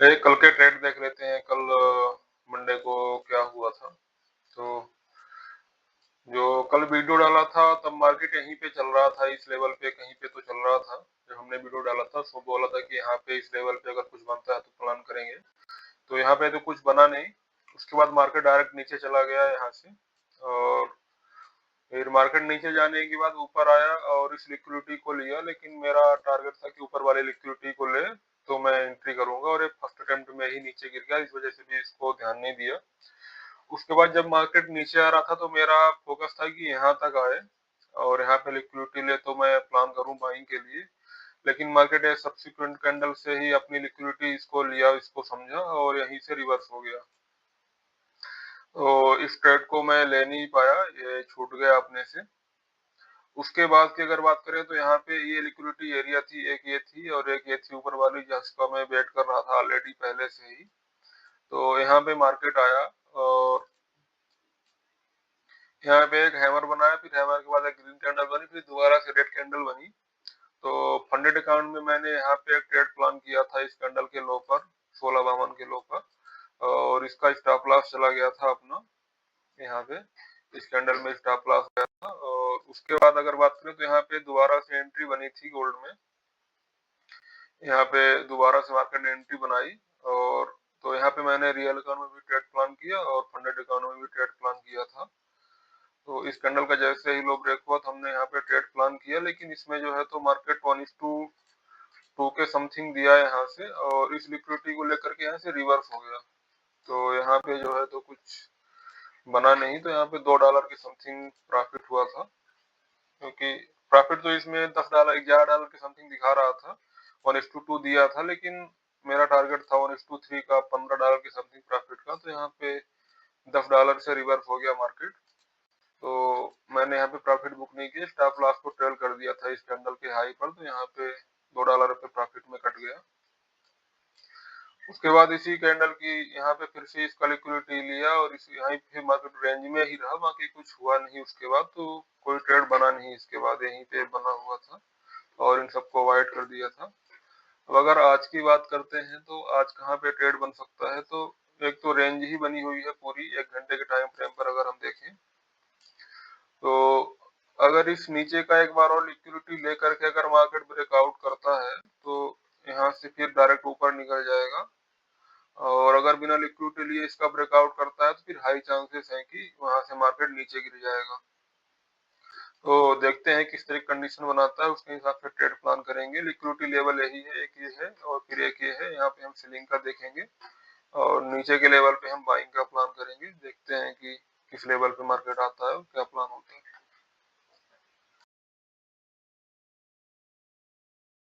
कल के ट्रेड देख लेते हैं। कल मंडे को क्या हुआ था। तो जो कल वीडियो डाला था तब मार्केट यहीं पे चल रहा था, इस लेवल पे कहीं पे तो चल रहा था। जब हमने वीडियो डाला था तो बोला था कि यहाँ पे इस लेवल पे अगर कुछ बनता है तो प्लान करेंगे। तो यहाँ पे तो कुछ बना नहीं। उसके बाद मार्केट डायरेक्ट नीचे चला गया यहाँ से, और फिर मार्केट नीचे जाने के बाद ऊपर आया और इस लिक्विडिटी को लिया, लेकिन मेरा टारगेट था कि ऊपर वाले लिक्विडिटी को ले तो मैं एंट्री करूंगा, और ये फर्स्ट अटेम्प्ट में ही नीचे गिर गया, इस वजह से भी इसको ध्यान नहीं दिया। उसके बाद जब मार्केट नीचे आ रहा था तो मेरा फोकस था कि यहाँ तक आए और यहाँ पे लिक्विडिटी ले तो मैं प्लान करूं बाइंग के लिए। लेकिन मार्केट सब्सिक्वेंट कैंडल से ही अपनी लिक्विडिटी इसको लिया, इसको समझा और यहीं से रिवर्स हो गया। तो इस ट्रेड को मैं ले नहीं पाया, ये छूट गया अपने से। उसके बाद की अगर बात करें तो यहाँ पे ये लिक्विडिटी एरिया थी, एक ये थी और एक ये थी ऊपर वाली, जिसका मैं वेट कर रहा था ऑलरेडी पहले से ही। तो यहाँ पे मार्केट आया और यहाँ पे एक हैमर बनाया, फिर हैमर के बाद एक ग्रीन कैंडल बनी, फिर दोबारा से रेड कैंडल बनी। तो फंडेड अकाउंट में मैंने यहाँ पे एक ट्रेड प्लान किया था इस कैंडल के लो पर, 1652 के लो पर, और इसका स्टॉप लॉस चला गया था अपना यहाँ पे। इस कैंडल में स्टॉप लॉस गया था। और उसके बाद अगर बात करें तो यहाँ पे दोबारा से एंट्री बनी थी गोल्ड में। यहाँ पे दोबारा से मार्केट ने एंट्री बनाई, और तो यहाँ पे मैंने रियल अकाउंट में भी ट्रेड प्लान किया और फंडेड अकाउंट में भी ट्रेड प्लान किया था। तो इस कैंडल का जैसे ही लो ब्रेक हुआ तो हमने यहाँ पे ट्रेड प्लान किया, लेकिन इसमें जो है तो मार्केट 1:2 के समथिंग दिया है यहाँ से, और इस लिक्विडिटी को लेकर के यहाँ से रिवर्स हो गया। तो यहाँ पे जो है तो कुछ बना नहीं, तो यहाँ पे $2 के समथिंग प्रॉफिट हुआ था, क्योंकि प्रॉफिट तो इसमें $10 $11 के समथिंग दिखा रहा था। 1:2 दिया था, लेकिन मेरा टारगेट था 1:3 का, $15 के समथिंग प्रॉफिट का। तो यहाँ पे $10 से रिवर्स हो गया मार्केट। तो मैंने यहाँ पे प्रॉफिट बुक नहीं किया, स्टॉप लॉस को ट्रेल कर दिया था इस कैंडल के हाई पर, तो यहाँ पे $2 पे प्रॉफिट में कट गया। उसके बाद इसी कैंडल की यहाँ पे फिर से इसका लिक्विडिटी लिया और इस यहीं पे मार्केट रेंज में ही रहा, बाकी कुछ हुआ नहीं। उसके बाद तो कोई ट्रेड बना नहीं, इसके बाद यहीं पे बना हुआ था और इन सबको अवॉइड कर दिया था। अब अगर आज की बात करते हैं तो आज कहाँ पे ट्रेड बन सकता है, तो एक तो रेंज ही बनी हुई है पूरी 1 घंटे के टाइम फ्रेम पर अगर हम देखें तो। अगर इस नीचे का एक बार और लिक्विडिटी लेकर के अगर मार्केट ब्रेकआउट करता है तो यहाँ से फिर डायरेक्ट ऊपर निकल जाएगा, और अगर बिना लिक्विडिटी लिए इसका ब्रेकआउट करता है तो फिर हाई चांसेस हैं कि वहां से मार्केट नीचे गिर जाएगा। तो देखते हैं किस तरह कंडीशन बनाता है, उसके हिसाब से ट्रेड प्लान करेंगे। लिक्विडिटी लेवल यही है, एक ये है और फिर एक ये है। यहाँ पे हम सेलिंग का देखेंगे और नीचे के लेवल पे हम बाइंग का प्लान करेंगे। देखते हैं कि किस लेवल पे मार्केट आता है और क्या प्लान होता है।